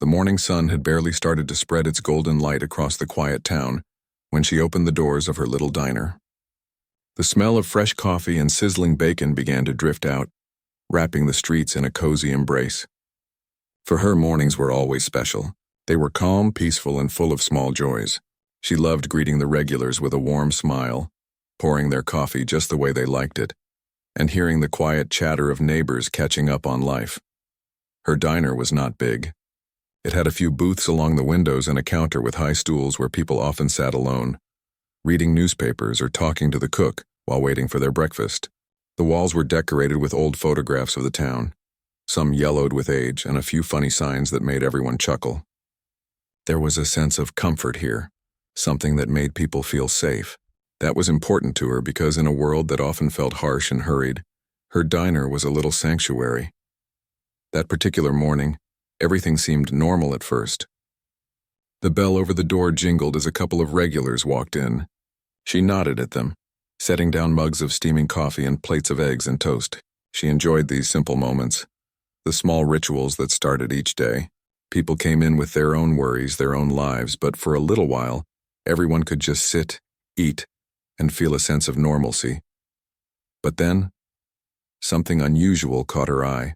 The morning sun had barely started to spread its golden light across the quiet town when she opened the doors of her little diner. The smell of fresh coffee and sizzling bacon began to drift out, wrapping the streets in a cozy embrace. For her, mornings were always special. They were calm, peaceful, and full of small joys. She loved greeting the regulars with a warm smile, pouring their coffee just the way they liked it, and hearing the quiet chatter of neighbors catching up on life. Her diner was not big. It had a few booths along the windows and a counter with high stools where people often sat alone, reading newspapers or talking to the cook while waiting for their breakfast. The walls were decorated with old photographs of the town, some yellowed with age, and a few funny signs that made everyone chuckle. There was a sense of comfort here, something that made people feel safe. That was important to her because in a world that often felt harsh and hurried, her diner was a little sanctuary. That particular morning, everything seemed normal at first. The bell over the door jingled as a couple of regulars walked in. She nodded at them, setting down mugs of steaming coffee and plates of eggs and toast. She enjoyed these simple moments, the small rituals that started each day. People came in with their own worries, their own lives, but for a little while, everyone could just sit, eat, and feel a sense of normalcy. But then, something unusual caught her eye.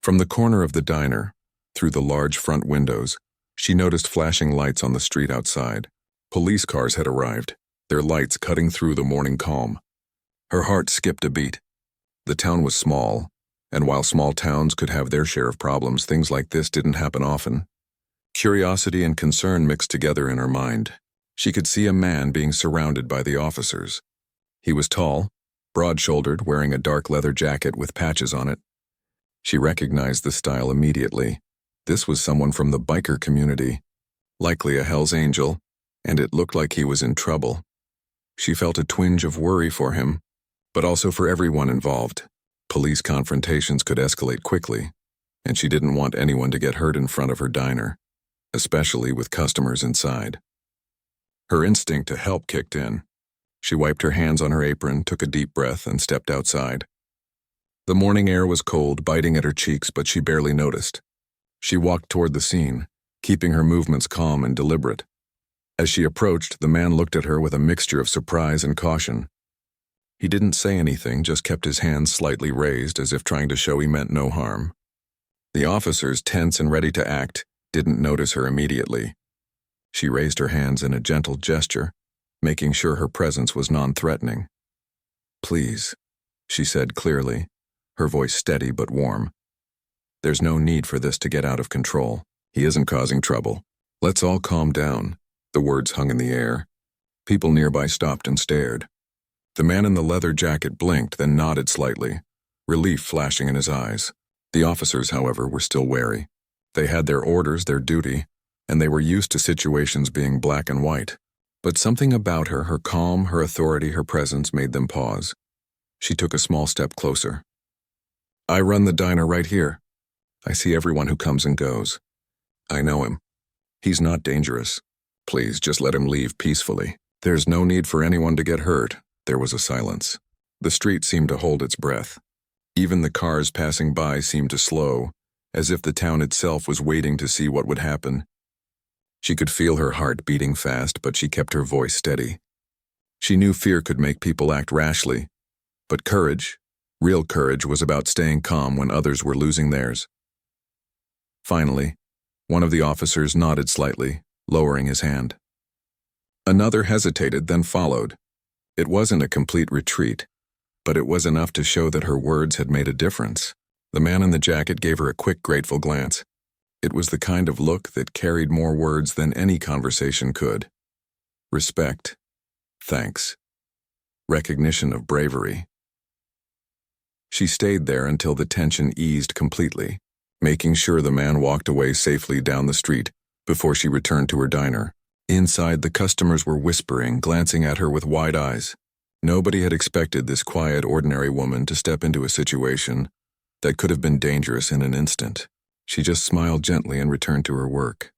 From the corner of the diner, through the large front windows, she noticed flashing lights on the street outside. Police cars had arrived, their lights cutting through the morning calm. Her heart skipped a beat. The town was small, and while small towns could have their share of problems, things like this didn't happen often. Curiosity and concern mixed together in her mind. She could see a man being surrounded by the officers. He was tall, broad-shouldered, wearing a dark leather jacket with patches on it. She recognized the style immediately. This was someone from the biker community, likely a Hell's Angel, and it looked like he was in trouble. She felt a twinge of worry for him, but also for everyone involved. Police confrontations could escalate quickly, and she didn't want anyone to get hurt in front of her diner, especially with customers inside. Her instinct to help kicked in. She wiped her hands on her apron, took a deep breath, and stepped outside. The morning air was cold, biting at her cheeks, but she barely noticed. She walked toward the scene, keeping her movements calm and deliberate. As she approached, the man looked at her with a mixture of surprise and caution. He didn't say anything, just kept his hands slightly raised as if trying to show he meant no harm. The officers, tense and ready to act, didn't notice her immediately. She raised her hands in a gentle gesture, making sure her presence was non-threatening. "Please," she said clearly, her voice steady but warm. "There's no need for this to get out of control. He isn't causing trouble. Let's all calm down." The words hung in the air. People nearby stopped and stared. The man in the leather jacket blinked, then nodded slightly, relief flashing in his eyes. The officers, however, were still wary. They had their orders, their duty, and they were used to situations being black and white. But something about her, her calm, her authority, her presence, made them pause. She took a small step closer. "I run the diner right here. I see everyone who comes and goes. I know him. He's not dangerous. Please, just let him leave peacefully. There's no need for anyone to get hurt." There was a silence. The street seemed to hold its breath. Even the cars passing by seemed to slow, as if the town itself was waiting to see what would happen. She could feel her heart beating fast, but she kept her voice steady. She knew fear could make people act rashly, but courage, real courage, was about staying calm when others were losing theirs. Finally, one of the officers nodded slightly, lowering his hand. Another hesitated, then followed. It wasn't a complete retreat, but it was enough to show that her words had made a difference. The man in the jacket gave her a quick, grateful glance. It was the kind of look that carried more words than any conversation could. Respect, thanks, recognition of bravery. She stayed there until the tension eased completely, making sure the man walked away safely down the street before she returned to her diner. Inside, the customers were whispering, glancing at her with wide eyes. Nobody had expected this quiet, ordinary woman to step into a situation that could have been dangerous in an instant. She just smiled gently and returned to her work.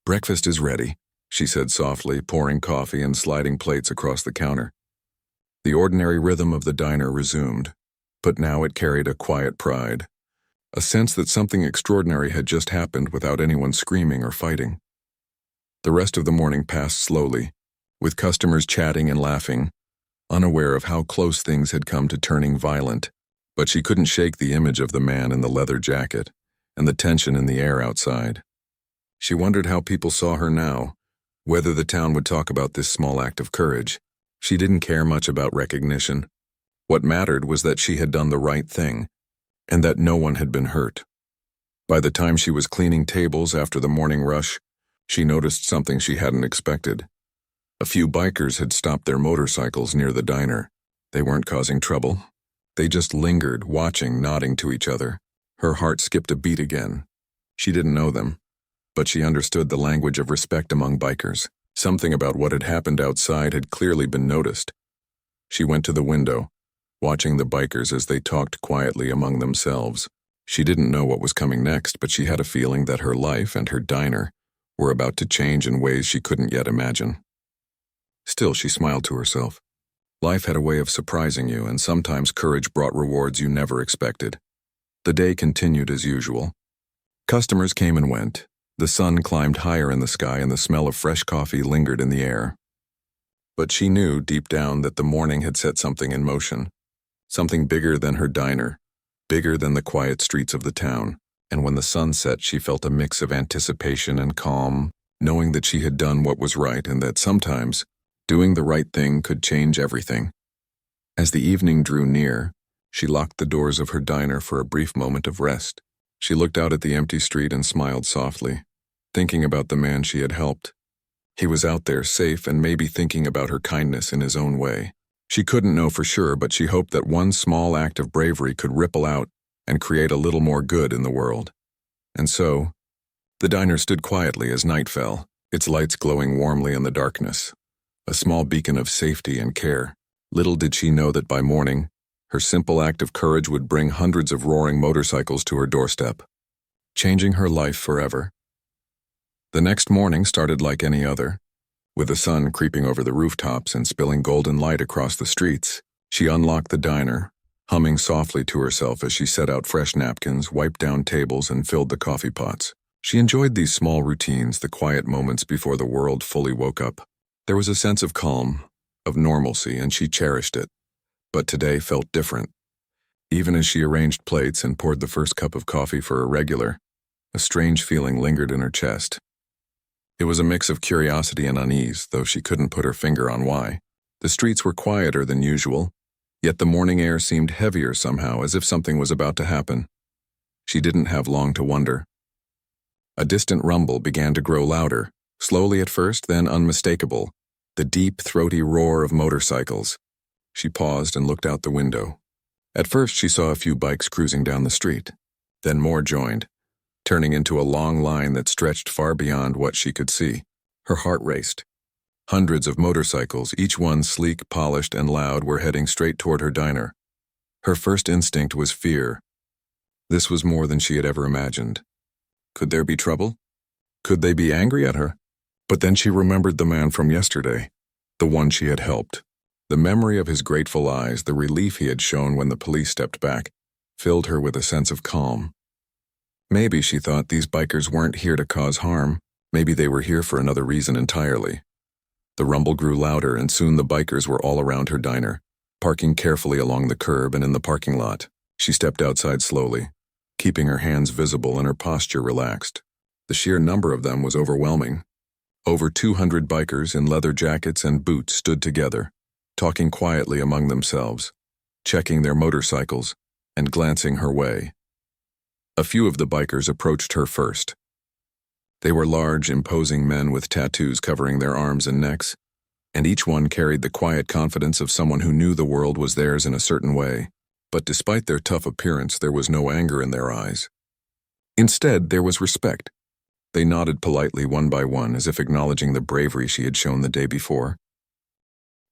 "Breakfast is ready," she said softly, pouring coffee and sliding plates across the counter. The ordinary rhythm of the diner resumed, but now it carried a quiet pride. a sense that something extraordinary had just happened without anyone screaming or fighting. The rest of the morning passed slowly, with customers chatting and laughing, unaware of how close things had come to turning violent. But she couldn't shake the image of the man in the leather jacket and the tension in the air outside. She wondered how people saw her now, whether the town would talk about this small act of courage. She didn't care much about recognition. What mattered was that she had done the right thing, and that no one had been hurt. By the time she was cleaning tables after the morning rush, she noticed something she hadn't expected. A few bikers had stopped their motorcycles near the diner. They weren't causing trouble. They just lingered, watching, nodding to each other. Her heart skipped a beat again. She didn't know them, but she understood the language of respect among bikers. Something about what had happened outside had clearly been noticed. She went to the window, watching the bikers as they talked quietly among themselves. She didn't know what was coming next, but she had a feeling that her life and her diner were about to change in ways she couldn't yet imagine. Still, she smiled to herself. Life had a way of surprising you, and sometimes courage brought rewards you never expected. The day continued as usual. Customers came and went. The sun climbed higher in the sky, and the smell of fresh coffee lingered in the air. But she knew deep down that the morning had set something in motion, something bigger than her diner, bigger than the quiet streets of the town. And when the sun set, she felt a mix of anticipation and calm, knowing that she had done what was right and that sometimes doing the right thing could change everything. As the evening drew near, she locked the doors of her diner for a brief moment of rest. She looked out at the empty street and smiled softly, thinking about the man she had helped. He was out there safe and maybe thinking about her kindness in his own way. She couldn't know for sure, but she hoped that one small act of bravery could ripple out and create a little more good in the world. And so, the diner stood quietly as night fell, its lights glowing warmly in the darkness, a small beacon of safety and care. Little did she know that by morning, her simple act of courage would bring hundreds of roaring motorcycles to her doorstep, changing her life forever. The next morning started like any other, with the sun creeping over the rooftops and spilling golden light across the streets. She unlocked the diner, humming softly to herself as she set out fresh napkins, wiped down tables, and filled the coffee pots. She enjoyed these small routines, the quiet moments before the world fully woke up. There was a sense of calm, of normalcy, and she cherished it. But today felt different. Even as she arranged plates and poured the first cup of coffee for her regular, a strange feeling lingered in her chest. It was a mix of curiosity and unease, though she couldn't put her finger on why. The streets were quieter than usual, yet the morning air seemed heavier somehow, as if something was about to happen. She didn't have long to wonder. A distant rumble began to grow louder, slowly at first, then unmistakable, the deep, throaty roar of motorcycles. She paused and looked out the window. At first she saw a few bikes cruising down the street. Then more joined, turning into a long line that stretched far beyond what she could see. Her heart raced. Hundreds of motorcycles, each one sleek, polished, and loud, were heading straight toward her diner. Her first instinct was fear. This was more than she had ever imagined. Could there be trouble? Could they be angry at her? But then she remembered the man from yesterday, the one she had helped. The memory of his grateful eyes, the relief he had shown when the police stepped back, filled her with a sense of calm. Maybe, she thought, these bikers weren't here to cause harm. Maybe they were here for another reason entirely. The rumble grew louder, and soon the bikers were all around her diner, parking carefully along the curb and in the parking lot. She stepped outside slowly, keeping her hands visible and her posture relaxed. The sheer number of them was overwhelming. Over 200 bikers in leather jackets and boots stood together, talking quietly among themselves, checking their motorcycles, and glancing her way. A few of the bikers approached her first. They were large, imposing men with tattoos covering their arms and necks, and each one carried the quiet confidence of someone who knew the world was theirs in a certain way. But despite their tough appearance, there was no anger in their eyes. Instead, there was respect. They nodded politely one by one, as if acknowledging the bravery she had shown the day before.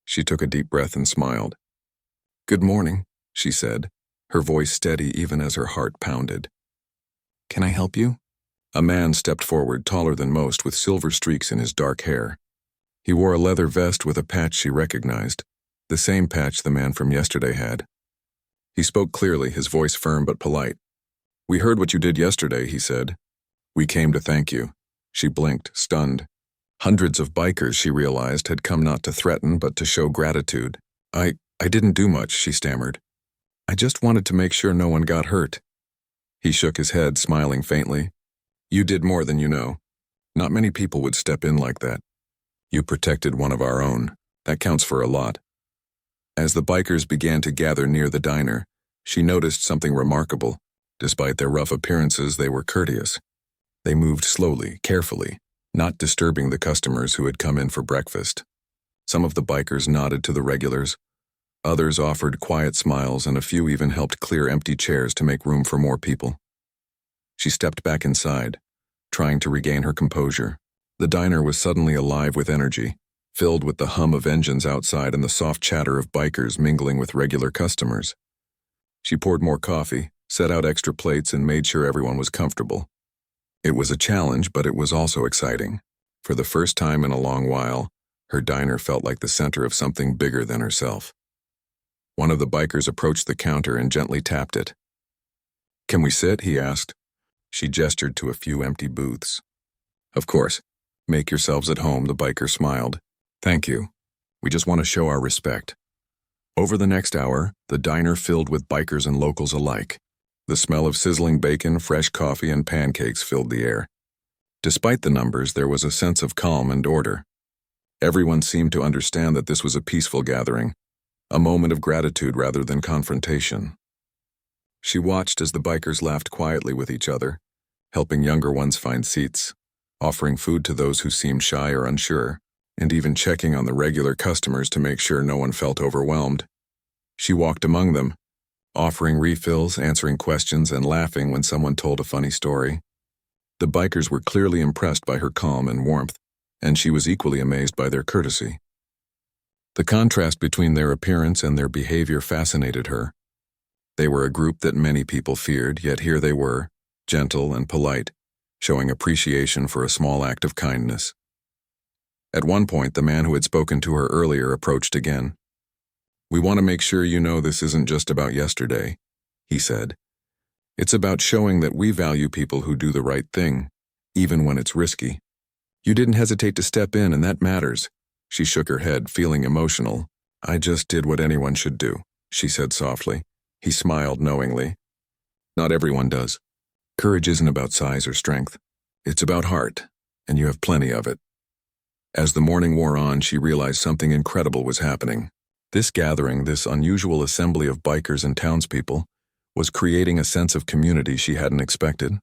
She took a deep breath and smiled. "Good morning," she said, her voice steady even as her heart pounded. "Can I help you?" A man stepped forward, taller than most, with silver streaks in his dark hair. He wore a leather vest with a patch she recognized, the same patch the man from yesterday had. He spoke clearly, his voice firm but polite. "We heard what you did yesterday," he said. "We came to thank you." She blinked, stunned. Hundreds of bikers, she realized, had come not to threaten but to show gratitude. I didn't do much," she stammered. "I just wanted to make sure no one got hurt." He shook his head, smiling faintly. "You did more than you know. Not many people would step in like that. You protected one of our own. That counts for a lot." As the bikers began to gather near the diner, she noticed something remarkable. Despite their rough appearances, they were courteous. They moved slowly, carefully, not disturbing the customers who had come in for breakfast. Some of the bikers nodded to the regulars. Others offered quiet smiles, and a few even helped clear empty chairs to make room for more people. She stepped back inside, trying to regain her composure. The diner was suddenly alive with energy, filled with the hum of engines outside and the soft chatter of bikers mingling with regular customers. She poured more coffee, set out extra plates, and made sure everyone was comfortable. It was a challenge, but it was also exciting. For the first time in a long while, her diner felt like the center of something bigger than herself. One of the bikers approached the counter and gently tapped it. "Can we sit?" he asked. She gestured to a few empty booths. "Of course. Make yourselves at home," the biker smiled. "Thank you. We just want to show our respect." Over the next hour, the diner filled with bikers and locals alike. The smell of sizzling bacon, fresh coffee, and pancakes filled the air. Despite the numbers, there was a sense of calm and order. Everyone seemed to understand that this was a peaceful gathering, a moment of gratitude rather than confrontation. She watched as the bikers laughed quietly with each other, helping younger ones find seats, offering food to those who seemed shy or unsure, and even checking on the regular customers to make sure no one felt overwhelmed. She walked among them, offering refills, answering questions, and laughing when someone told a funny story. The bikers were clearly impressed by her calm and warmth, and she was equally amazed by their courtesy. The contrast between their appearance and their behavior fascinated her. They were a group that many people feared, yet here they were, gentle and polite, showing appreciation for a small act of kindness. At one point, the man who had spoken to her earlier approached again. "We want to make sure you know this isn't just about yesterday," he said. "It's about showing that we value people who do the right thing, even when it's risky. You didn't hesitate to step in, and that matters." She shook her head, feeling emotional. "I just did what anyone should do," she said softly. He smiled knowingly. "Not everyone does. Courage isn't about size or strength. It's about heart, and you have plenty of it." As the morning wore on, she realized something incredible was happening. This gathering, this unusual assembly of bikers and townspeople, was creating a sense of community she hadn't expected.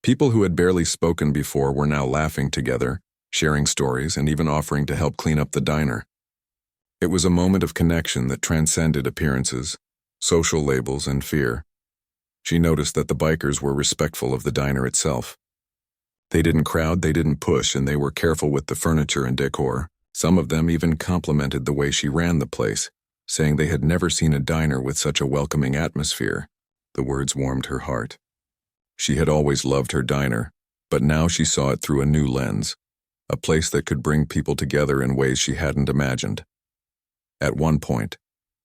People who had barely spoken before were now laughing together, sharing stories, and even offering to help clean up the diner. It was a moment of connection that transcended appearances, social labels, and fear. She noticed that the bikers were respectful of the diner itself. They didn't crowd, they didn't push, and they were careful with the furniture and decor. Some of them even complimented the way she ran the place, saying they had never seen a diner with such a welcoming atmosphere. The words warmed her heart. She had always loved her diner, but now she saw it through a new lens, a place that could bring people together in ways she hadn't imagined. At one point,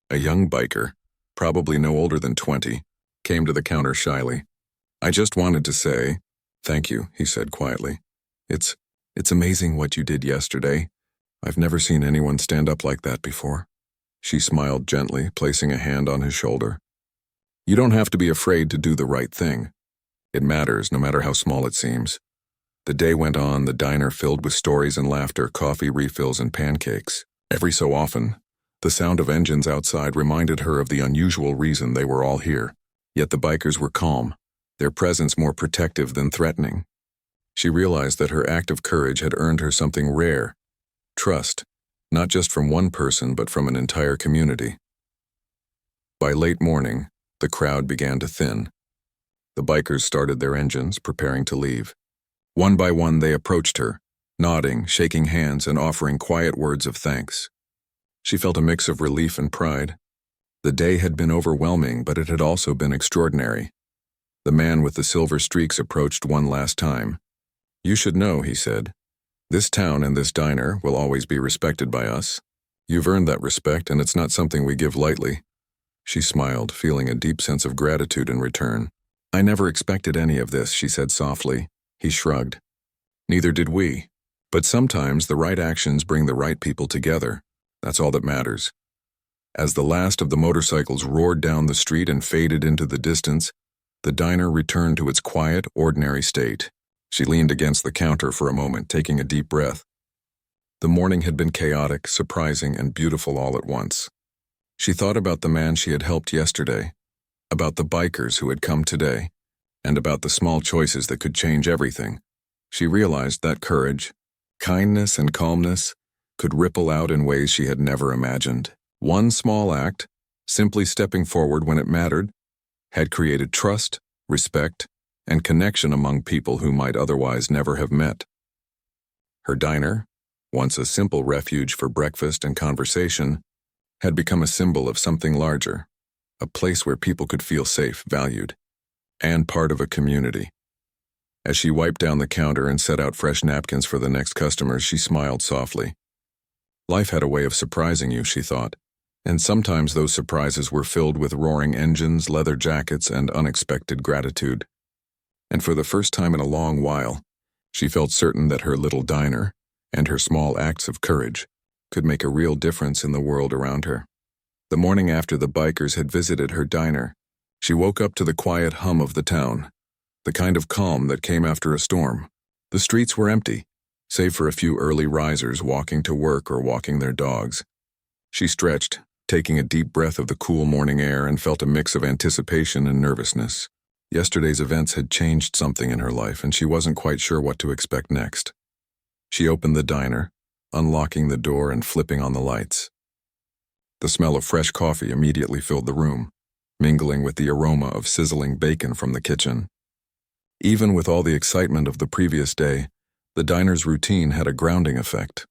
a young biker, probably no older than 20, came to the counter shyly. "I just wanted to say, thank you," he said quietly. It's amazing what you did yesterday. I've never seen anyone stand up like that before." She smiled gently, placing a hand on his shoulder. "You don't have to be afraid to do the right thing. It matters, no matter how small it seems." The day went on, the diner filled with stories and laughter, coffee refills, and pancakes. Every so often, the sound of engines outside reminded her of the unusual reason they were all here. Yet the bikers were calm, their presence more protective than threatening. She realized that her act of courage had earned her something rare: trust, not just from one person but from an entire community. By late morning, the crowd began to thin. The bikers started their engines, preparing to leave. One by one they approached her, nodding, shaking hands, and offering quiet words of thanks. She felt a mix of relief and pride. The day had been overwhelming, but it had also been extraordinary. The man with the silver streaks approached one last time. "You should know," he said. "This town and this diner will always be respected by us. You've earned that respect, and it's not something we give lightly." She smiled, feeling a deep sense of gratitude in return. "I never expected any of this," she said softly. He shrugged. "Neither did we. But sometimes the right actions bring the right people together. That's all that matters." As the last of the motorcycles roared down the street and faded into the distance, the diner returned to its quiet, ordinary state. She leaned against the counter for a moment, taking a deep breath. The morning had been chaotic, surprising, and beautiful all at once. She thought about the man she had helped yesterday, about the bikers who had come today, and about the small choices that could change everything. She realized that courage, kindness, and calmness could ripple out in ways she had never imagined. One small act, simply stepping forward when it mattered, had created trust, respect, and connection among people who might otherwise never have met. Her diner, once a simple refuge for breakfast and conversation, had become a symbol of something larger, a place where people could feel safe, valued, and part of a community. As she wiped down the counter and set out fresh napkins for the next customers, she smiled softly. Life had a way of surprising you, she thought, and sometimes those surprises were filled with roaring engines, leather jackets, and unexpected gratitude. And for the first time in a long while, she felt certain that her little diner and her small acts of courage could make a real difference in the world around her. The morning after the bikers had visited her diner, she woke up to the quiet hum of the town, the kind of calm that came after a storm. The streets were empty, save for a few early risers walking to work or walking their dogs. She stretched, taking a deep breath of the cool morning air, and felt a mix of anticipation and nervousness. Yesterday's events had changed something in her life, and she wasn't quite sure what to expect next. She opened the diner, unlocking the door and flipping on the lights. The smell of fresh coffee immediately filled the room, mingling with the aroma of sizzling bacon from the kitchen. Even with all the excitement of the previous day, the diner's routine had a grounding effect.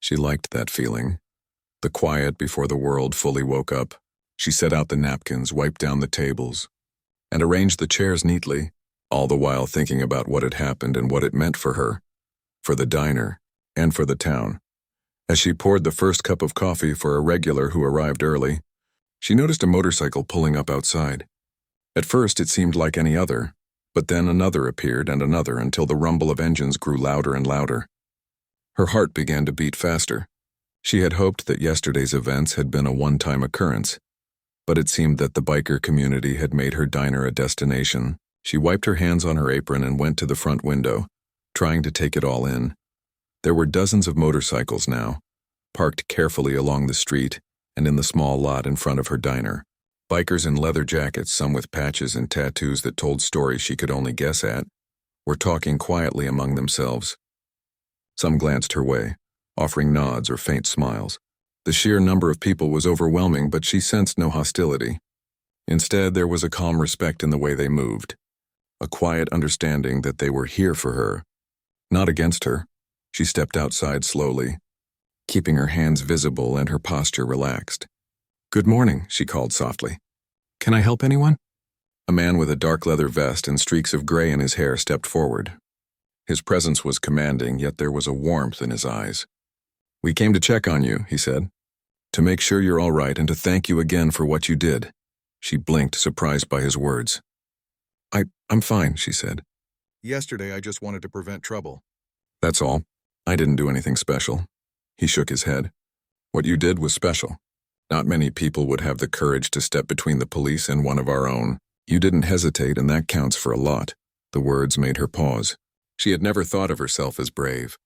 She liked that feeling. The quiet before the world fully woke up. She set out the napkins, wiped down the tables, and arranged the chairs neatly, all the while thinking about what had happened and what it meant for her, for the diner, and for the town. As she poured the first cup of coffee for a regular who arrived early, she noticed a motorcycle pulling up outside. At first it seemed like any other, but then another appeared and another until the rumble of engines grew louder and louder. Her heart began to beat faster. She had hoped that yesterday's events had been a one-time occurrence, but it seemed that the biker community had made her diner a destination. She wiped her hands on her apron and went to the front window, trying to take it all in. There were dozens of motorcycles now, parked carefully along the street and in the small lot in front of her diner. Bikers in leather jackets, some with patches and tattoos that told stories she could only guess at, were talking quietly among themselves. Some glanced her way, offering nods or faint smiles. The sheer number of people was overwhelming, but she sensed no hostility. Instead, there was a calm respect in the way they moved, a quiet understanding that they were here for her, not against her. She stepped outside slowly, keeping her hands visible and her posture relaxed. "Good morning," she called softly. "Can I help anyone?" A man with a dark leather vest and streaks of gray in his hair stepped forward. His presence was commanding, yet there was a warmth in his eyes. "We came to check on you," he said, "to make sure you're all right and to thank you again for what you did." She blinked, surprised by his words. I'm fine," she said. "Yesterday I just wanted to prevent trouble. That's all. I didn't do anything special." He shook his head. "What you did was special. Not many people would have the courage to step between the police and one of our own. You didn't hesitate, and that counts for a lot." The words made her pause. She had never thought of herself as brave.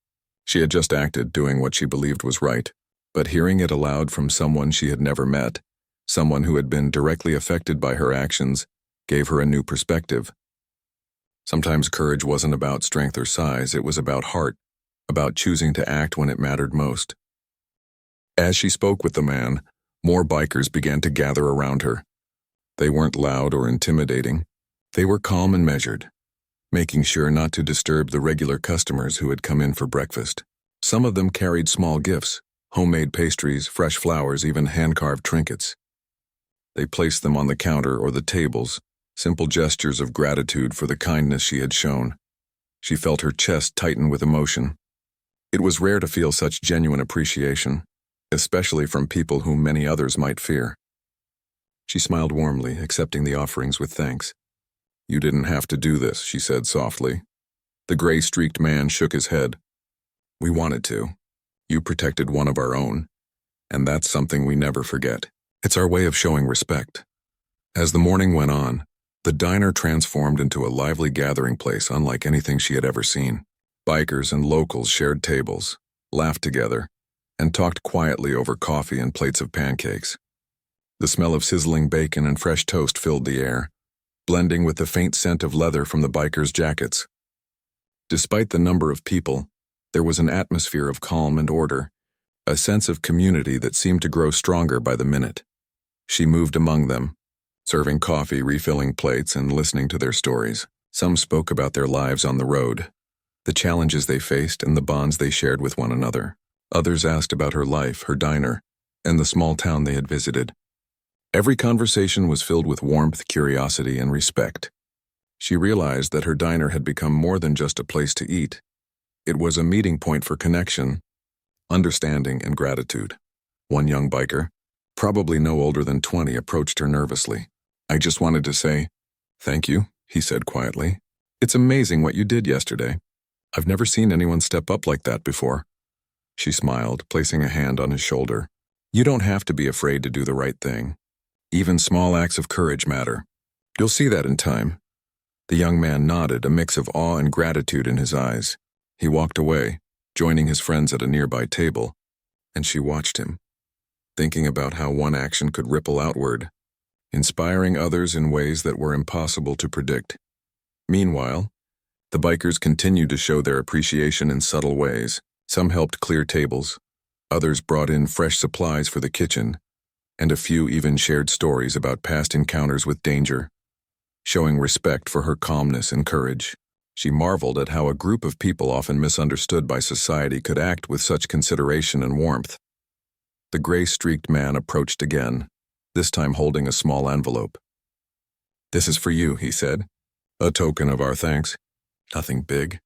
She had just acted, doing what she believed was right. But hearing it aloud from someone she had never met, someone who had been directly affected by her actions, gave her a new perspective. Sometimes courage wasn't about strength or size, it was about heart, about choosing to act when it mattered most. As she spoke with the man, more bikers began to gather around her. They weren't loud or intimidating. They were calm and measured, making sure not to disturb the regular customers who had come in for breakfast. Some of them carried small gifts, homemade pastries, fresh flowers, even hand-carved trinkets. They placed them on the counter or the tables, simple gestures of gratitude for the kindness she had shown. She felt her chest tighten with emotion. It was rare to feel such genuine appreciation, especially from people whom many others might fear. She smiled warmly, accepting the offerings with thanks. "You didn't have to do this," she said softly. The gray-streaked man shook his head. "We wanted to. You protected one of our own, and that's something we never forget. It's our way of showing respect." As the morning went on, the diner transformed into a lively gathering place unlike anything she had ever seen. Bikers and locals shared tables, laughed together, and talked quietly over coffee and plates of pancakes. The smell of sizzling bacon and fresh toast filled the air, blending with the faint scent of leather from the bikers' jackets. Despite the number of people, there was an atmosphere of calm and order, a sense of community that seemed to grow stronger by the minute. She moved among them, serving coffee, refilling plates, and listening to their stories. Some spoke about their lives on the road, the challenges they faced and the bonds they shared with one another. Others asked about her life, her diner, and the small town they had visited. Every conversation was filled with warmth, curiosity, and respect. She realized that her diner had become more than just a place to eat. It was a meeting point for connection, understanding, and gratitude. One young biker, probably no older than 20, approached her nervously. "I just wanted to say, thank you," he said quietly. "It's amazing what you did yesterday. I've never seen anyone step up like that before." She smiled, placing a hand on his shoulder. "You don't have to be afraid to do the right thing. Even small acts of courage matter. You'll see that in time." The young man nodded, a mix of awe and gratitude in his eyes. He walked away, joining his friends at a nearby table, and she watched him, thinking about how one action could ripple outward, inspiring others in ways that were impossible to predict. Meanwhile, the bikers continued to show their appreciation in subtle ways. Some helped clear tables, others brought in fresh supplies for the kitchen, and a few even shared stories about past encounters with danger. Showing respect for her calmness and courage, she marveled at how a group of people often misunderstood by society could act with such consideration and warmth. The gray-streaked man approached again, this time holding a small envelope. "This is for you," he said. "A token of our thanks. Nothing big,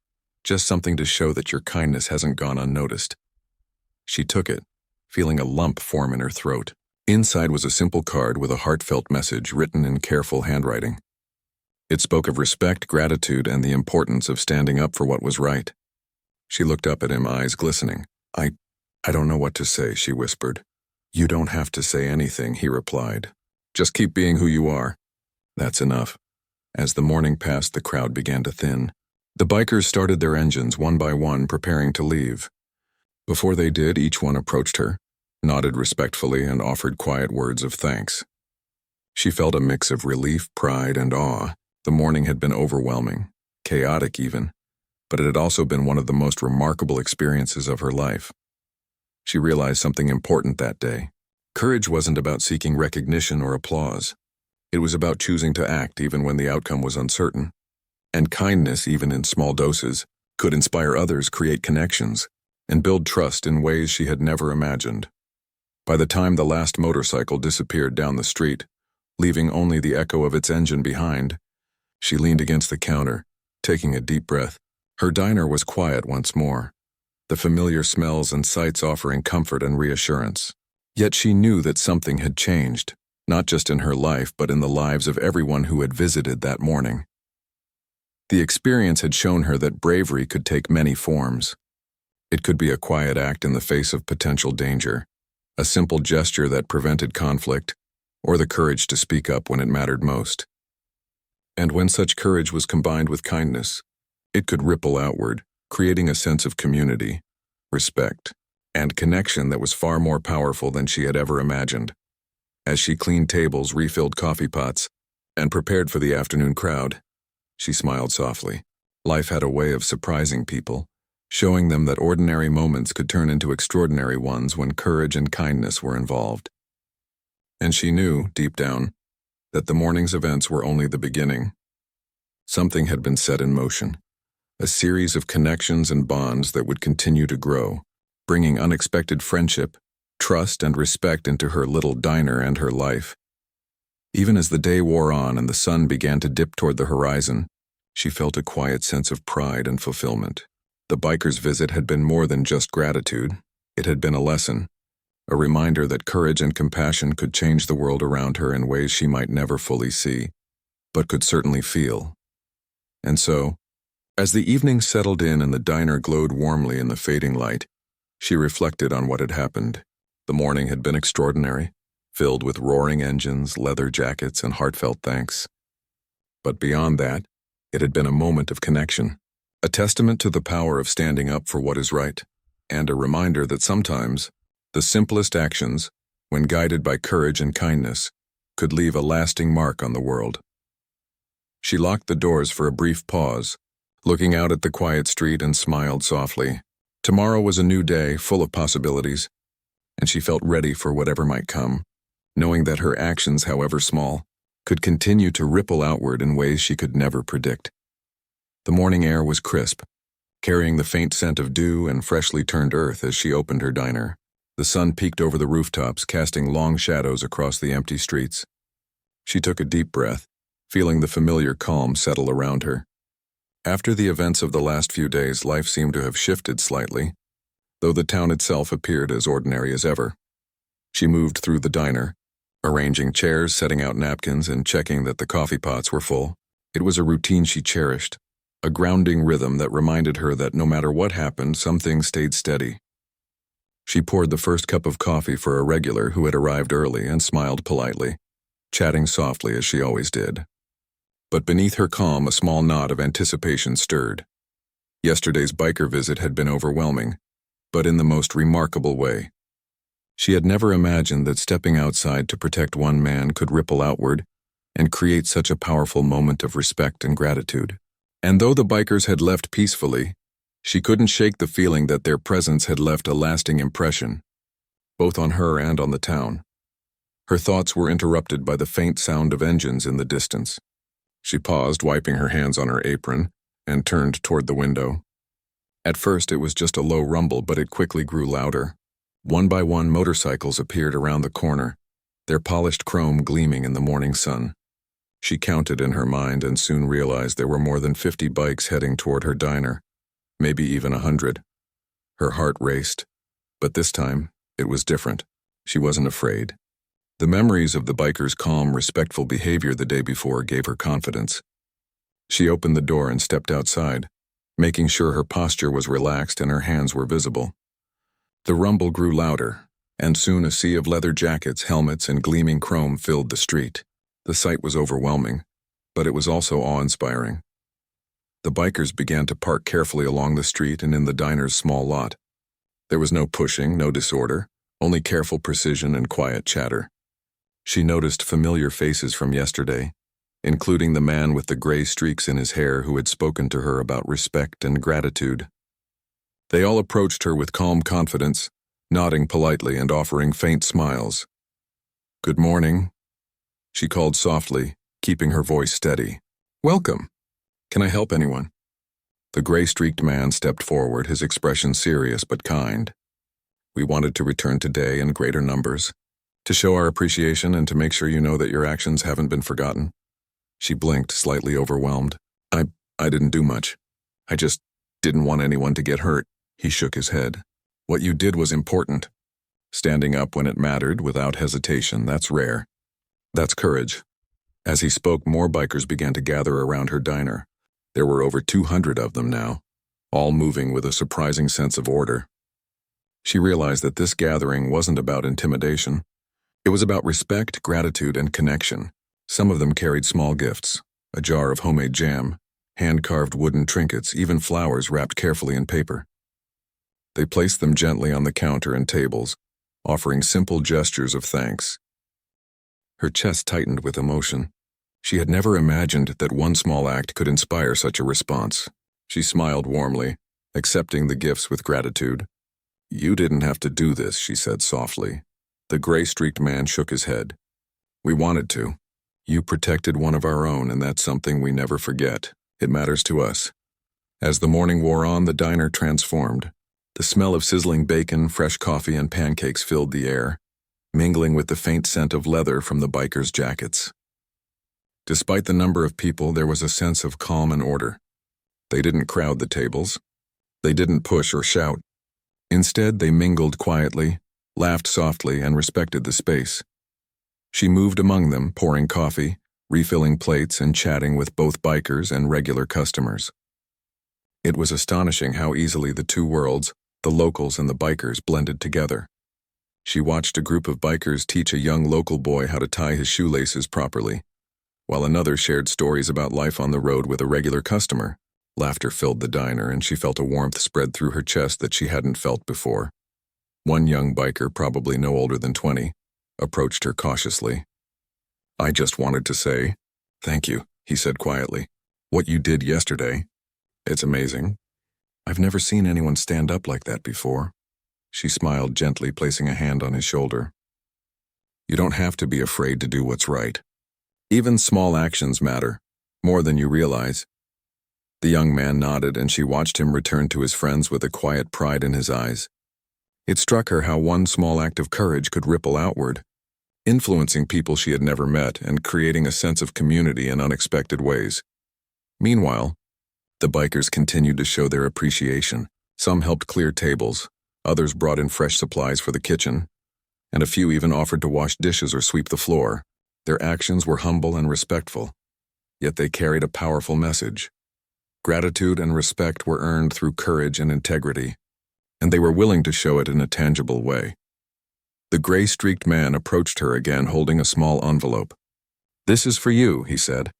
just something to show that your kindness hasn't gone unnoticed." She took it, feeling a lump form in her throat. Inside was a simple card with a heartfelt message written in careful handwriting. It spoke of respect, gratitude, and the importance of standing up for what was right. She looked up at him, eyes glistening. I don't know what to say," she whispered. "You don't have to say anything," he replied. "Just keep being who you are. That's enough." As the morning passed, the crowd began to thin. The bikers started their engines one by one, preparing to leave. Before they did, each one approached her, nodded respectfully, and offered quiet words of thanks. She felt a mix of relief, pride, and awe. The morning had been overwhelming, chaotic even, but it had also been one of the most remarkable experiences of her life. She realized something important that day. Courage wasn't about seeking recognition or applause. It was about choosing to act even when the outcome was uncertain. And kindness, even in small doses, could inspire others, create connections, and build trust in ways she had never imagined. By the time the last motorcycle disappeared down the street, leaving only the echo of its engine behind, she leaned against the counter, taking a deep breath. Her diner was quiet once more, the familiar smells and sights offering comfort and reassurance. Yet she knew that something had changed, not just in her life but in the lives of everyone who had visited that morning. The experience had shown her that bravery could take many forms. It could be a quiet act in the face of potential danger, a simple gesture that prevented conflict, or the courage to speak up when it mattered most. And when such courage was combined with kindness, it could ripple outward, creating a sense of community, respect, and connection that was far more powerful than she had ever imagined. As she cleaned tables, refilled coffee pots, and prepared for the afternoon crowd, she smiled softly. Life had a way of surprising people, showing them that ordinary moments could turn into extraordinary ones when courage and kindness were involved. And she knew, deep down, that the morning's events were only the beginning. Something had been set in motion, a series of connections and bonds that would continue to grow, bringing unexpected friendship, trust, and respect into her little diner and her life. Even as the day wore on and the sun began to dip toward the horizon, she felt a quiet sense of pride and fulfillment. The biker's visit had been more than just gratitude. It had been a lesson, a reminder that courage and compassion could change the world around her in ways she might never fully see. but could certainly feel. And so, as the evening settled in and the diner glowed warmly in the fading light, she reflected on what had happened. The morning had been extraordinary, filled with roaring engines, leather jackets, and heartfelt thanks. But beyond that, it had been a moment of connection, a testament to the power of standing up for what is right, and a reminder that sometimes the simplest actions, when guided by courage and kindness, could leave a lasting mark on the world. She locked the doors for a brief pause, looking out at the quiet street, and smiled softly. Tomorrow was a new day, full of possibilities, and she felt ready for whatever might come, knowing that her actions, however small, could continue to ripple outward in ways she could never predict. The morning air was crisp, carrying the faint scent of dew and freshly turned earth as she opened her diner. The sun peeked over the rooftops, casting long shadows across the empty streets. She took a deep breath, feeling the familiar calm settle around her. After the events of the last few days, life seemed to have shifted slightly, though the town itself appeared as ordinary as ever. She moved through the diner, arranging chairs, setting out napkins, and checking that the coffee pots were full. It was a routine she cherished, a grounding rhythm that reminded her that no matter what happened, some things stayed steady. She poured the first cup of coffee for a regular who had arrived early and smiled politely, chatting softly as she always did. But beneath her calm, a small knot of anticipation stirred. Yesterday's biker visit had been overwhelming, but in the most remarkable way. She had never imagined that stepping outside to protect one man could ripple outward and create such a powerful moment of respect and gratitude. And though the bikers had left peacefully, she couldn't shake the feeling that their presence had left a lasting impression, both on her and on the town. Her thoughts were interrupted by the faint sound of engines in the distance. She paused, wiping her hands on her apron, and turned toward the window. At first it was just a low rumble, but it quickly grew louder. One by one, motorcycles appeared around the corner, their polished chrome gleaming in the morning sun. She counted in her mind and soon realized there were more than 50 bikes heading toward her diner, maybe even 100. Her heart raced, but this time it was different. She wasn't afraid. The memories of the bikers' calm, respectful behavior the day before gave her confidence. She opened the door and stepped outside, making sure her posture was relaxed and her hands were visible. The rumble grew louder, and soon a sea of leather jackets, helmets, and gleaming chrome filled the street. The sight was overwhelming, but it was also awe-inspiring. The bikers began to park carefully along the street and in the diner's small lot. There was no pushing, no disorder, only careful precision and quiet chatter. She noticed familiar faces from yesterday, including the man with the gray streaks in his hair who had spoken to her about respect and gratitude. They all approached her with calm confidence, nodding politely and offering faint smiles. "Good morning," she called softly, keeping her voice steady. "Welcome. Can I help anyone?" The gray-streaked man stepped forward, his expression serious but kind. "We wanted to return today in greater numbers, to show our appreciation and to make sure you know that your actions haven't been forgotten." She blinked, slightly overwhelmed. I didn't do much. I just didn't want anyone to get hurt." He shook his head. "What you did was important. Standing up when it mattered without hesitation, that's rare. That's courage." As he spoke, more bikers began to gather around her diner. There were over 200 of them now, all moving with a surprising sense of order. She realized that this gathering wasn't about intimidation. It was about respect, gratitude, and connection. Some of them carried small gifts, a jar of homemade jam, hand-carved wooden trinkets, even flowers wrapped carefully in paper. They placed them gently on the counter and tables, offering simple gestures of thanks. Her chest tightened with emotion. She had never imagined that one small act could inspire such a response. She smiled warmly, accepting the gifts with gratitude. "You didn't have to do this," she said softly. The gray-streaked man shook his head. "We wanted to. You protected one of our own, and that's something we never forget. It matters to us." As the morning wore on, the diner transformed. The smell of sizzling bacon, fresh coffee, and pancakes filled the air, mingling with the faint scent of leather from the bikers' jackets. Despite the number of people, there was a sense of calm and order. They didn't crowd the tables. They didn't push or shout. Instead, they mingled quietly, laughed softly, and respected the space. She moved among them, pouring coffee, refilling plates and chatting with both bikers and regular customers. It was astonishing how easily the two worlds, the locals and the bikers, blended together. She watched a group of bikers teach a young local boy how to tie his shoelaces properly, while another shared stories about life on the road with a regular customer. Laughter filled the diner, and she felt a warmth spread through her chest that she hadn't felt before. One young biker, probably no older than 20, approached her cautiously. "I just wanted to say, thank you," he said quietly. "What you did yesterday, it's amazing. I've never seen anyone stand up like that before." She smiled gently, placing a hand on his shoulder. "You don't have to be afraid to do what's right. Even small actions matter, more than you realize." The young man nodded, and she watched him return to his friends with a quiet pride in his eyes. It struck her how one small act of courage could ripple outward, influencing people she had never met and creating a sense of community in unexpected ways. Meanwhile, the bikers continued to show their appreciation. Some helped clear tables, others brought in fresh supplies for the kitchen, and a few even offered to wash dishes or sweep the floor. Their actions were humble and respectful, yet they carried a powerful message. Gratitude and respect were earned through courage and integrity, and they were willing to show it in a tangible way. The gray-streaked man approached her again, holding a small envelope. "This is for you," he said.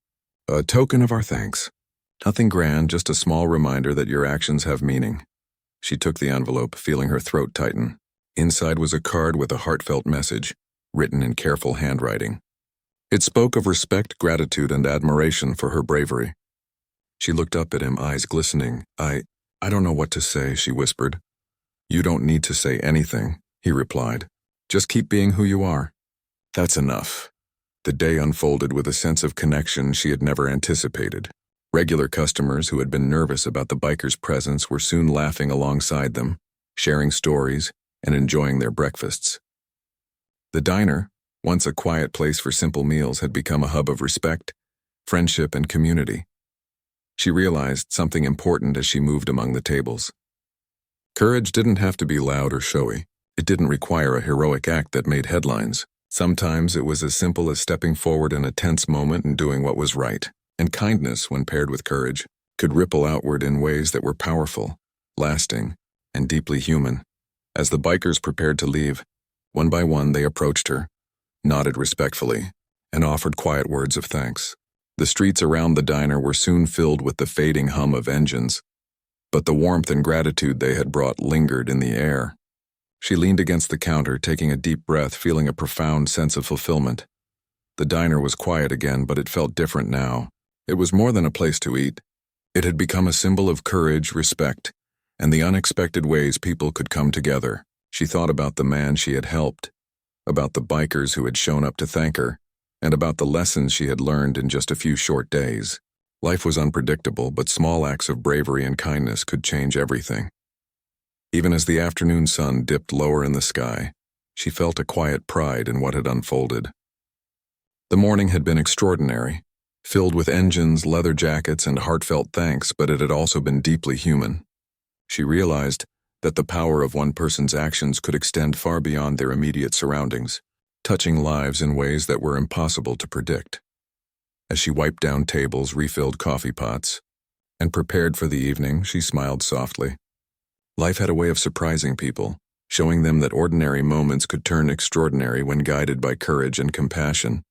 "A token of our thanks. Nothing grand, just a small reminder that your actions have meaning." She took the envelope, feeling her throat tighten. Inside was a card with a heartfelt message, written in careful handwriting. It spoke of respect, gratitude, and admiration for her bravery. She looked up at him, eyes glistening. I don't know what to say," she whispered. "You don't need to say anything," he replied. "Just keep being who you are. That's enough." The day unfolded with a sense of connection she had never anticipated. Regular customers who had been nervous about the bikers' presence were soon laughing alongside them, sharing stories, and enjoying their breakfasts. The diner, once a quiet place for simple meals, had become a hub of respect, friendship, and community. She realized something important as she moved among the tables. Courage didn't have to be loud or showy. It didn't require a heroic act that made headlines. Sometimes it was as simple as stepping forward in a tense moment and doing what was right. And kindness, when paired with courage, could ripple outward in ways that were powerful, lasting, and deeply human. As the bikers prepared to leave, one by one they approached her, nodded respectfully, and offered quiet words of thanks. The streets around the diner were soon filled with the fading hum of engines, but the warmth and gratitude they had brought lingered in the air. She leaned against the counter, taking a deep breath, feeling a profound sense of fulfillment. The diner was quiet again, but it felt different now. It was more than a place to eat. It had become a symbol of courage, respect, and the unexpected ways people could come together. She thought about the man she had helped, about the bikers who had shown up to thank her, and about the lessons she had learned in just a few short days. Life was unpredictable, but small acts of bravery and kindness could change everything. Even as the afternoon sun dipped lower in the sky, she felt a quiet pride in what had unfolded. The morning had been extraordinary, filled with engines, leather jackets, and heartfelt thanks, but it had also been deeply human. She realized that the power of one person's actions could extend far beyond their immediate surroundings, touching lives in ways that were impossible to predict. As she wiped down tables, refilled coffee pots, and prepared for the evening, she smiled softly. Life had a way of surprising people, showing them that ordinary moments could turn extraordinary when guided by courage and compassion.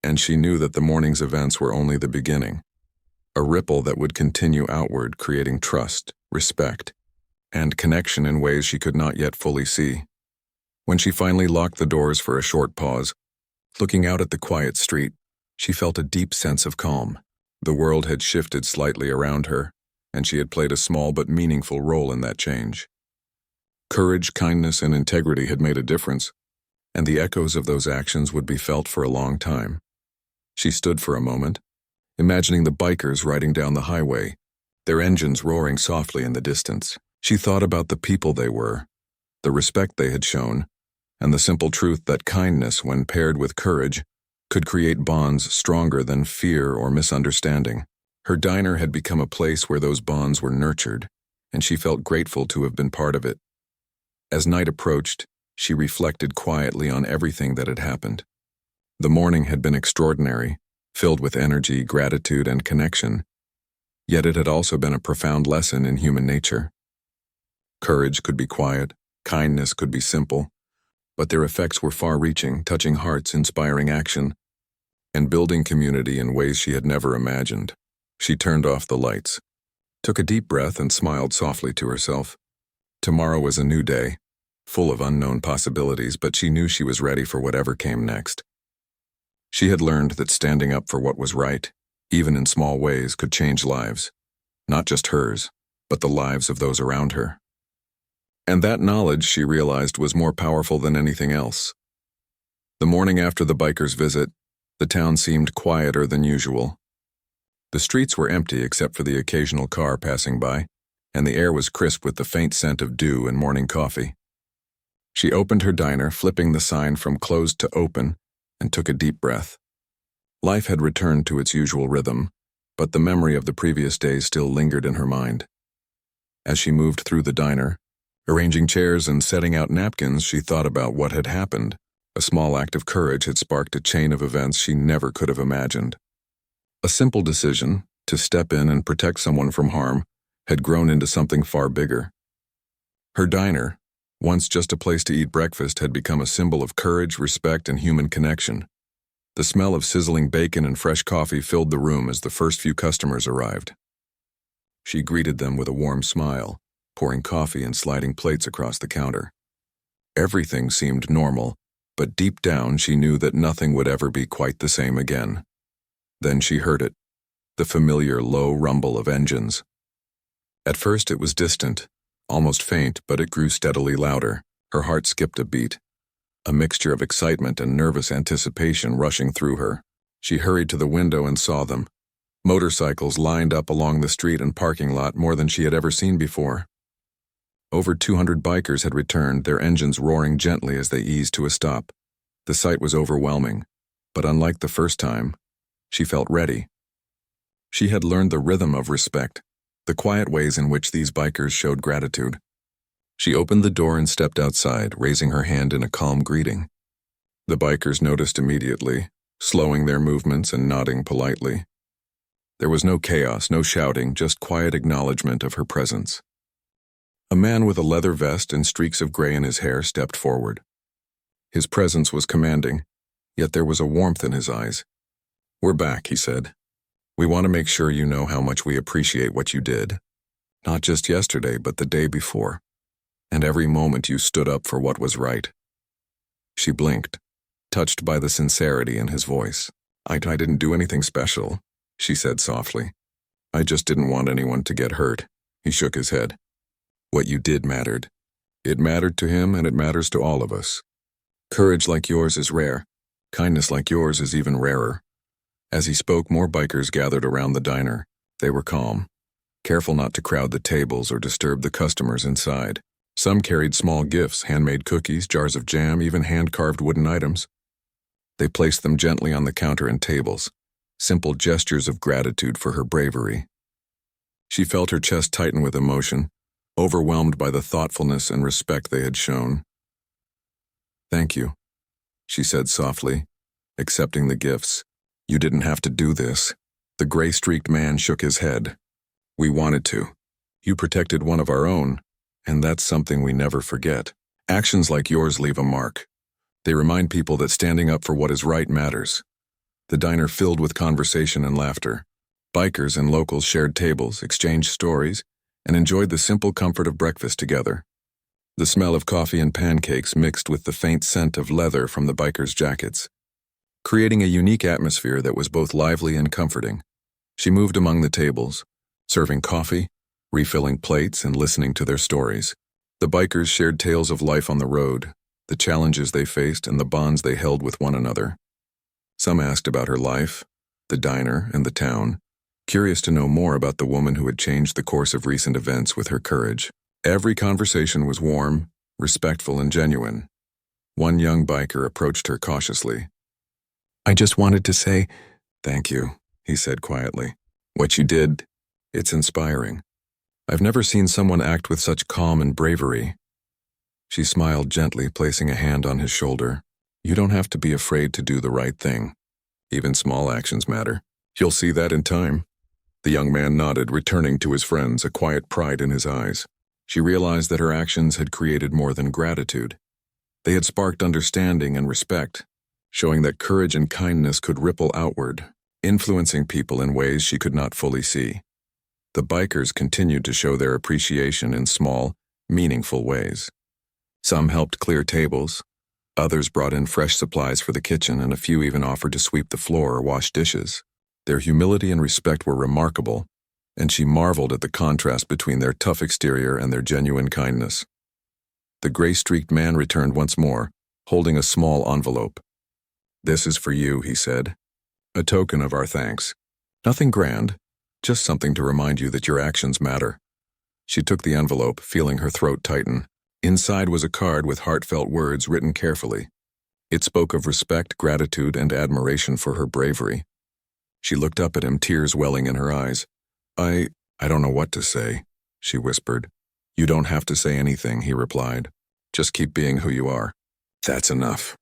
And she knew that the morning's events were only the beginning, a ripple that would continue outward, creating trust, respect, and connection in ways she could not yet fully see. When she finally locked the doors for a short pause, looking out at the quiet street, she felt a deep sense of calm. The world had shifted slightly around her, and she had played a small but meaningful role in that change. Courage, kindness, and integrity had made a difference, and the echoes of those actions would be felt for a long time. She stood for a moment, imagining the bikers riding down the highway, their engines roaring softly in the distance. She thought about the people they were, the respect they had shown, and the simple truth that kindness, when paired with courage, could create bonds stronger than fear or misunderstanding. Her diner had become a place where those bonds were nurtured, and she felt grateful to have been part of it. As night approached, she reflected quietly on everything that had happened. The morning had been extraordinary, filled with energy, gratitude, and connection. Yet it had also been a profound lesson in human nature. Courage could be quiet, kindness could be simple, but their effects were far-reaching, touching hearts, inspiring action, and building community in ways she had never imagined. She turned off the lights, took a deep breath, and smiled softly to herself. Tomorrow was a new day, full of unknown possibilities, but she knew she was ready for whatever came next. She had learned that standing up for what was right, even in small ways, could change lives. Not just hers, but the lives of those around her. And that knowledge, she realized, was more powerful than anything else. The morning after the bikers' visit, the town seemed quieter than usual. The streets were empty except for the occasional car passing by, and the air was crisp with the faint scent of dew and morning coffee. She opened her diner, flipping the sign from closed to open, and took a deep breath. Life had returned to its usual rhythm, but the memory of the previous days still lingered in her mind. As she moved through the diner, arranging chairs and setting out napkins, she thought about what had happened. A small act of courage had sparked a chain of events she never could have imagined. A simple decision, to step in and protect someone from harm, had grown into something far bigger. Her diner, once just a place to eat breakfast, had become a symbol of courage, respect, and human connection. The smell of sizzling bacon and fresh coffee filled the room as the first few customers arrived. She greeted them with a warm smile, pouring coffee and sliding plates across the counter. Everything seemed normal, but deep down she knew that nothing would ever be quite the same again. Then she heard it, the familiar low rumble of engines. At first it was distant, almost faint, but it grew steadily louder. Her heart skipped a beat, a mixture of excitement and nervous anticipation rushing through her. She hurried to the window and saw them. Motorcycles lined up along the street and parking lot, more than she had ever seen before. Over 200 bikers had returned, their engines roaring gently as they eased to a stop. The sight was overwhelming, but unlike the first time, she felt ready. She had learned the rhythm of respect, the quiet ways in which these bikers showed gratitude. She opened the door and stepped outside, raising her hand in a calm greeting. The bikers noticed immediately, slowing their movements and nodding politely. There was no chaos, no shouting, just quiet acknowledgement of her presence. A man with a leather vest and streaks of gray in his hair stepped forward. His presence was commanding, yet there was a warmth in his eyes. "We're back," he said. "We want to make sure you know how much we appreciate what you did. Not just yesterday, but the day before. And every moment you stood up for what was right." She blinked, touched by the sincerity in his voice. I didn't do anything special," she said softly. "I just didn't want anyone to get hurt." He shook his head. "What you did mattered. It mattered to him, and it matters to all of us. Courage like yours is rare. Kindness like yours is even rarer." As he spoke, more bikers gathered around the diner. They were calm, careful not to crowd the tables or disturb the customers inside. Some carried small gifts, handmade cookies, jars of jam, even hand-carved wooden items. They placed them gently on the counter and tables, simple gestures of gratitude for her bravery. She felt her chest tighten with emotion, overwhelmed by the thoughtfulness and respect they had shown. "Thank you," she said softly, accepting the gifts. "You didn't have to do this." The gray-streaked man shook his head. "We wanted to. You protected one of our own, and that's something we never forget. Actions like yours leave a mark. They remind people that standing up for what is right matters." The diner filled with conversation and laughter. Bikers and locals shared tables, exchanged stories, and enjoyed the simple comfort of breakfast together. The smell of coffee and pancakes mixed with the faint scent of leather from the bikers' jackets, creating a unique atmosphere that was both lively and comforting. She moved among the tables, serving coffee, refilling plates, and listening to their stories. The bikers shared tales of life on the road, the challenges they faced, and the bonds they held with one another. Some asked about her life, the diner, and the town, curious to know more about the woman who had changed the course of recent events with her courage. Every conversation was warm, respectful, and genuine. One young biker approached her cautiously. "I just wanted to say, thank you," he said quietly. "What you did, it's inspiring. I've never seen someone act with such calm and bravery." She smiled gently, placing a hand on his shoulder. "You don't have to be afraid to do the right thing. Even small actions matter. You'll see that in time. The young man nodded, returning to his friends, a quiet pride in his eyes. She realized that her actions had created more than gratitude. They had sparked understanding and respect, showing that courage and kindness could ripple outward, influencing people in ways she could not fully see. The bikers continued to show their appreciation in small, meaningful ways. Some helped clear tables, others brought in fresh supplies for the kitchen, and a few even offered to sweep the floor or wash dishes. Their humility and respect were remarkable, and she marveled at the contrast between their tough exterior and their genuine kindness. The gray-streaked man returned once more, holding a small envelope. "This is for you," he said. "A token of our thanks. Nothing grand, just something to remind you that your actions matter." She took the envelope, feeling her throat tighten. Inside was a card with heartfelt words written carefully. It spoke of respect, gratitude, and admiration for her bravery. She looked up at him, tears welling in her eyes. I don't know what to say," she whispered. "You don't have to say anything," he replied. "Just keep being who you are. That's enough."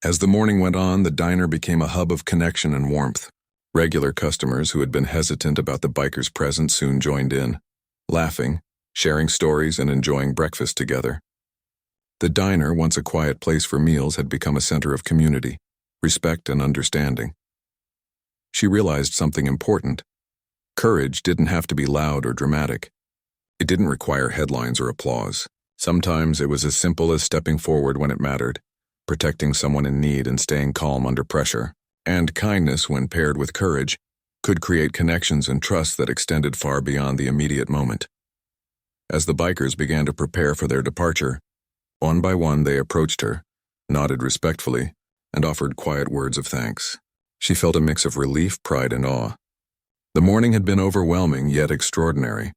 As the morning went on, the diner became a hub of connection and warmth. Regular customers who had been hesitant about the bikers' presence soon joined in, laughing, sharing stories, and enjoying breakfast together. The diner, once a quiet place for meals, had become a center of community, respect, and understanding. She realized something important. Courage didn't have to be loud or dramatic. It didn't require headlines or applause. Sometimes it was as simple as stepping forward when it mattered, protecting someone in need and staying calm under pressure. And kindness, when paired with courage, could create connections and trust that extended far beyond the immediate moment. As the bikers began to prepare for their departure, one by one they approached her, nodded respectfully, and offered quiet words of thanks. She felt a mix of relief, pride, and awe. The morning had been overwhelming yet extraordinary,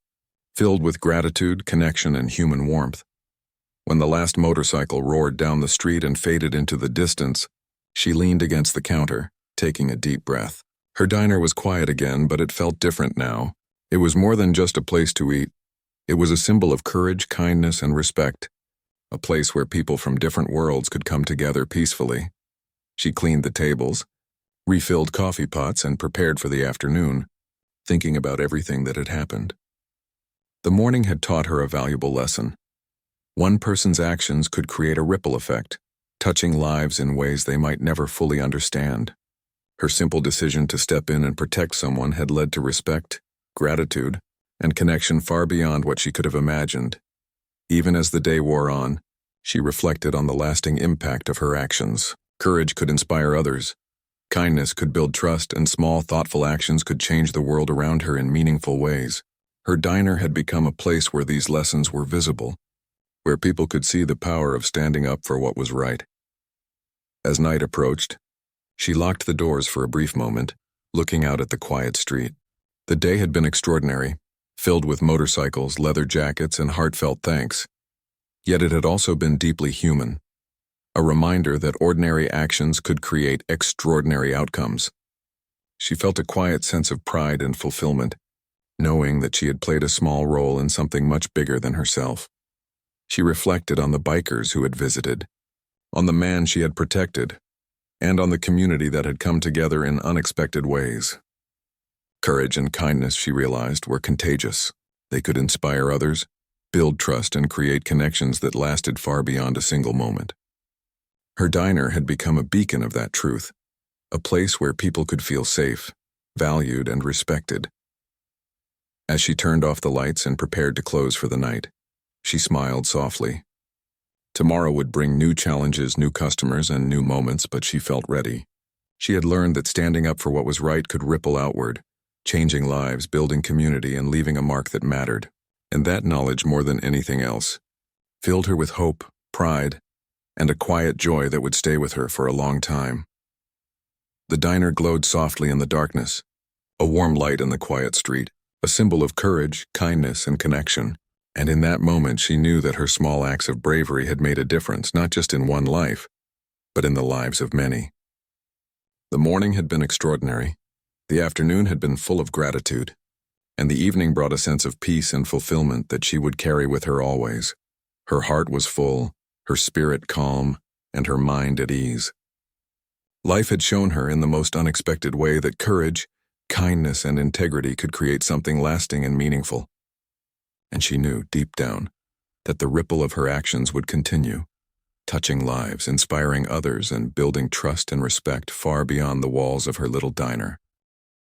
filled with gratitude, connection, and human warmth. When the last motorcycle roared down the street and faded into the distance, she leaned against the counter, taking a deep breath. Her diner was quiet again, but it felt different now. It was more than just a place to eat. It was a symbol of courage, kindness, and respect, a place where people from different worlds could come together peacefully. She cleaned the tables, refilled coffee pots, and prepared for the afternoon, thinking about everything that had happened. The morning had taught her a valuable lesson. One person's actions could create a ripple effect, touching lives in ways they might never fully understand. Her simple decision to step in and protect someone had led to respect, gratitude, and connection far beyond what she could have imagined. Even as the day wore on, she reflected on the lasting impact of her actions. Courage could inspire others. Kindness could build trust, and small, thoughtful actions could change the world around her in meaningful ways. Her diner had become a place where these lessons were visible, where people could see the power of standing up for what was right. As night approached, she locked the doors for a brief moment, looking out at the quiet street. The day had been extraordinary, filled with motorcycles, leather jackets, and heartfelt thanks. Yet it had also been deeply human, a reminder that ordinary actions could create extraordinary outcomes. She felt a quiet sense of pride and fulfillment, knowing that she had played a small role in something much bigger than herself. She reflected on the bikers who had visited, on the man she had protected, and on the community that had come together in unexpected ways. Courage and kindness, she realized, were contagious. They could inspire others, build trust, and create connections that lasted far beyond a single moment. Her diner had become a beacon of that truth, a place where people could feel safe, valued, and respected. As she turned off the lights and prepared to close for the night, she smiled softly. Tomorrow would bring new challenges, new customers, and new moments, but she felt ready. She had learned that standing up for what was right could ripple outward, changing lives, building community, and leaving a mark that mattered. And that knowledge, more than anything else, filled her with hope, pride, and a quiet joy that would stay with her for a long time. The diner glowed softly in the darkness, a warm light in the quiet street, a symbol of courage, kindness, and connection. And in that moment, she knew that her small acts of bravery had made a difference, not just in one life, but in the lives of many. The morning had been extraordinary. The afternoon had been full of gratitude, and the evening brought a sense of peace and fulfillment that she would carry with her always. Her heart was full, her spirit calm, and her mind at ease. Life had shown her in the most unexpected way that courage, kindness, and integrity could create something lasting and meaningful. And she knew, deep down, that the ripple of her actions would continue, touching lives, inspiring others, and building trust and respect far beyond the walls of her little diner.